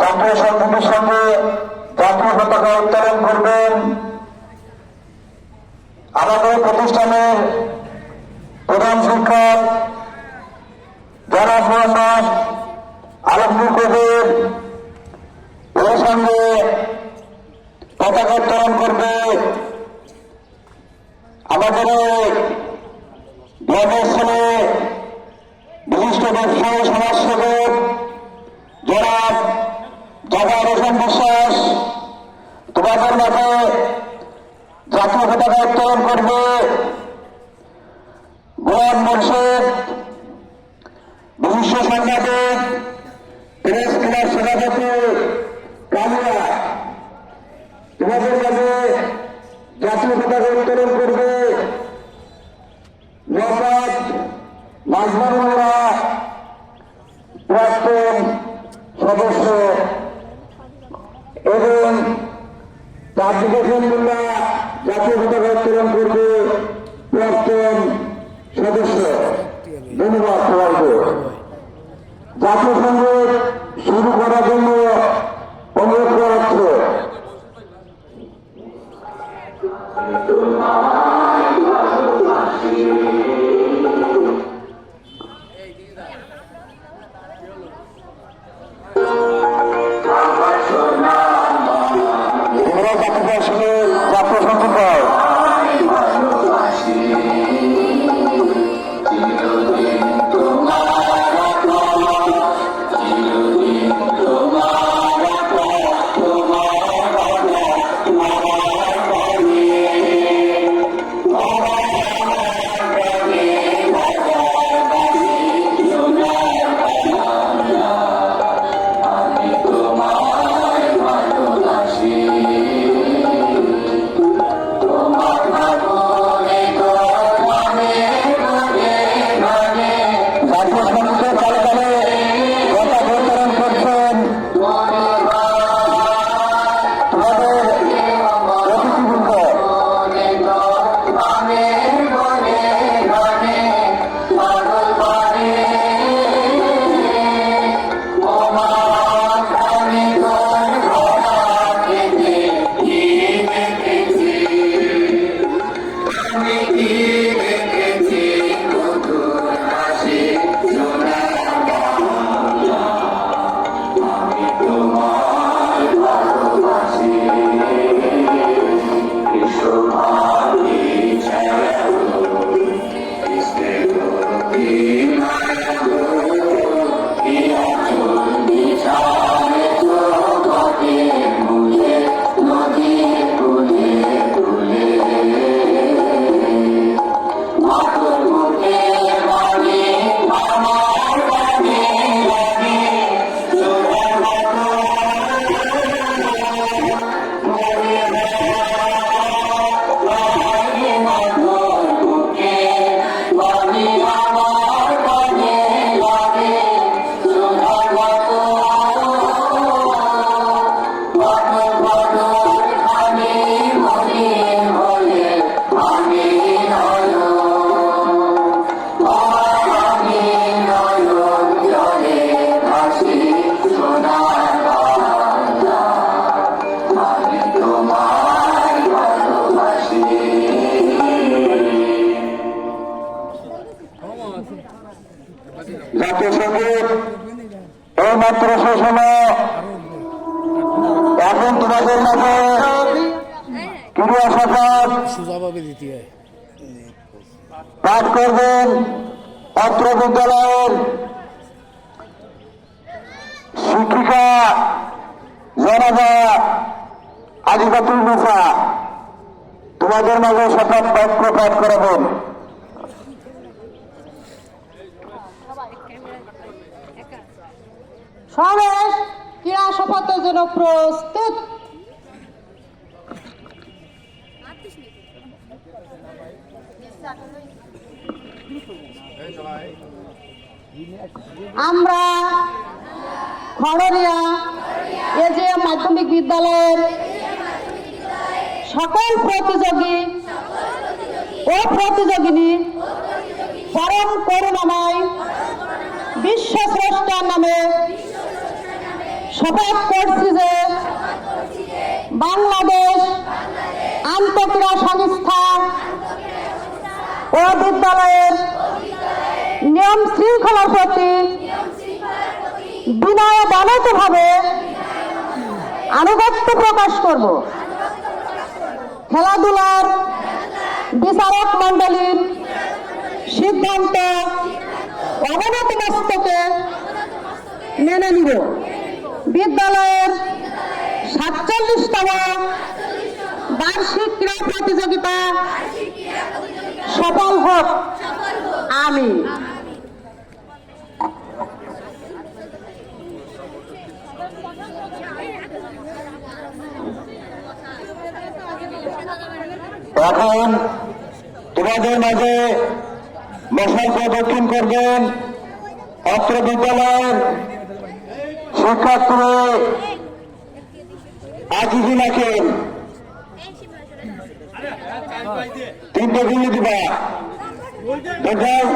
জাতীয় সঙ্গীতের সঙ্গে জাতীয় পতাকা উত্তোলন করবেন আমাদের প্রতিষ্ঠানের প্রধান শিক্ষক জনাব মোহাম্মদ আলমগীর কবির। এর সঙ্গে পতাকা উত্তোলন করবে আমাদের ব্লকের ছেলে বিশিষ্ট ব্যবসায়ী সমাজসেবক জনাব জাভা রোশন বিশ্বাস। তোমাদের মাঝে জাতীয় পতাকা উত্তোলন করবে গোলাম মুর্শিদ, বিশিষ্ট সাংবাদিক, প্রেস ক্লাব সভাপতি কামিয়া। তোমাদের মাঝে জাতীয় পতাকা উত্তোলন করবে নবাব মাজমানুল্লাহ, প্রাক্তন সদস্য, এবং তাজুদ্দিন জাতীয় পতাকা উত্তোলন করবে প্রাক্তন সদস্য। ধন্যবাদ সবাইকে। জাতীয় সঙ্গীত শুরু করার জন্য অনুরোধ করা হচ্ছে। জাতীয় সঙ্গীত জাতীয় সঙ্গীত এইমাত্র শেষ হলো। এখন তোমাদের মাঝে ক্রীড়া শপথ পাঠ করবেন অত্র বিদ্যালয়ের শিক্ষিকা জনাবা আজিকাতুল নিসা। তোমাদের মাঝে শপথ বাক্য পাঠ করাবেন। সমাবেশ ক্রীড়া শপথের জন্য প্রস্তুত। আমরা খড়রিয়া এজিএম মাধ্যমিক বিদ্যালয়ের সকল প্রতিযোগী ও প্রতিযোগিনী পরম করুণাময় বিশ্ব স্রষ্টার নামে শপথ করছি যে বাংলাদেশ আন্তঃক্রীড়া সংস্থা ও বিদ্যালয়ের নিয়ম শৃঙ্খলার প্রতি বিনয়ভাবে আনুগত্য প্রকাশ করব। খেলাধুলার বিচারক মণ্ডলীর সিদ্ধান্ত অবনত মস্তকে মেনে নিব। বিদ্যালয়ের 47তম বার্ষিক ক্রীড়া প্রতিযোগিতা সফল হোক। আমিন। এখন তোমাদের মাঝে মশাল প্রদক্ষিণ করবেন অত্র বিদ্যালয়ের শিক্ষার্থী আজিজুল আকেম। 3টে গুলি দিবা দেখাও।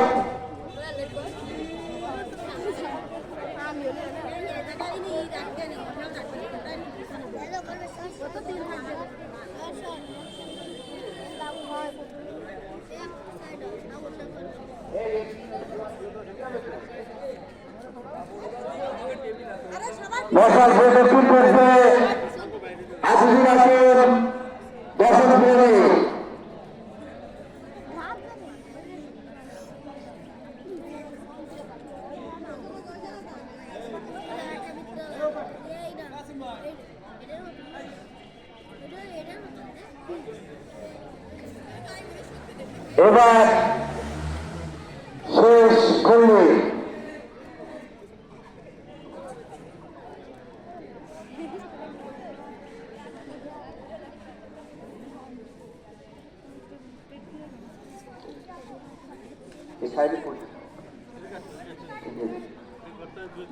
মশাল প্রদক্ষিণ করছে আজিজুল আকেম 10 শ্রেণী। এবার শেষ করলে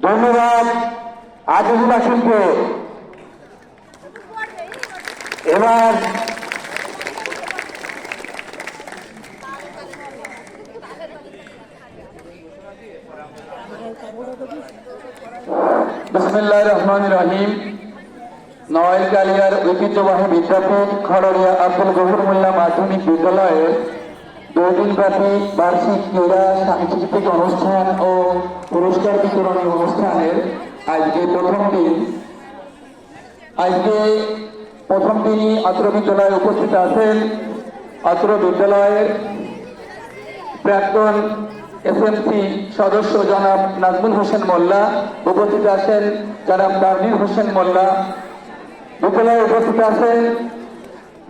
ধন্যবাদ আজিজুল আকেমকে। এবার বিসমিল্লাহির রহমানির রহিম। নওয়াইল কালিয়ার ঐতিহ্যবাহী বিদ্যাপীঠ খড়রিয়া আব্দুল গফুর মোল্লা মাধ্যমিক বিদ্যালয়ের 2 দিনব্যাপী বার্ষিক ক্রীড়া সাংস্কৃতিক অনুষ্ঠান ও পুরস্কার বিতরণী অনুষ্ঠানের আজকে প্রথম দিন। অত্র বিদ্যালয়ে উপস্থিত আছেন অত্র বিদ্যালয়ের প্রাক্তন এসএমসি সদস্য জনাব নাজমুল হোসেন মোল্লা, উপস্থিত আছেন জনাব তানভীর হোসেন মোল্লা। বিদ্যালয়ে উপস্থিত আছেন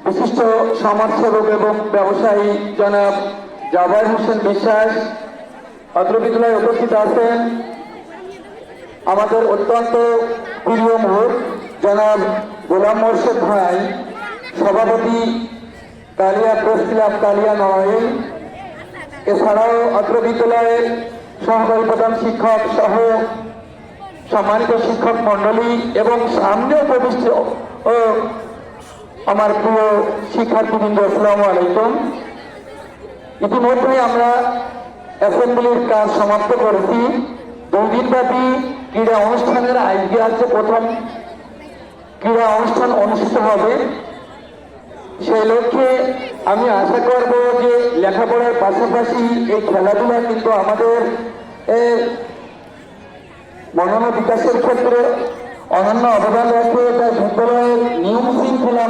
বিশিষ্ট সমাজসেবক এবং ব্যবসায়ী জনাব জাবার হোসেন বিশ্বাস। অত্র বিদ্যালয়ে উপস্থিত আছেন আমাদের অত্যন্ত প্রিয় মুখ জনাব গোলাম মোর্শেদ ভাই, সভাপতি কালিয়া প্রেস ক্লাব কালিয়া নওয়াইল। এছাড়াও অত্র বিদ্যালয়ের সহকারী প্রধান শিক্ষক সহ সম্মানিত শিক্ষক মন্ডলী এবং সামনেও প্রবিষ্ট ও আমার প্রিয় শিক্ষার্থীবৃন্দ, আসসালামু আলাইকুম। ইতিমধ্যে আমরা অ্যাসেম্বলির কাজ সমাপ্ত করেছি। 2 দিনব্যাপী ক্রীড়া অনুষ্ঠানের আজকে আছে প্রথম ক্রীড়া অনুষ্ঠান অনুষ্ঠিত হবে। সেই লক্ষ্যে আমি আশা করব যে লেখাপড়ার পাশাপাশি এই খেলাধুলা কিন্তু আমাদের মনন বিকাশের ক্ষেত্রে অনন্য অবদান রাখে। তাই বিদ্যালয়ের নিয়ম শৃঙ্খলা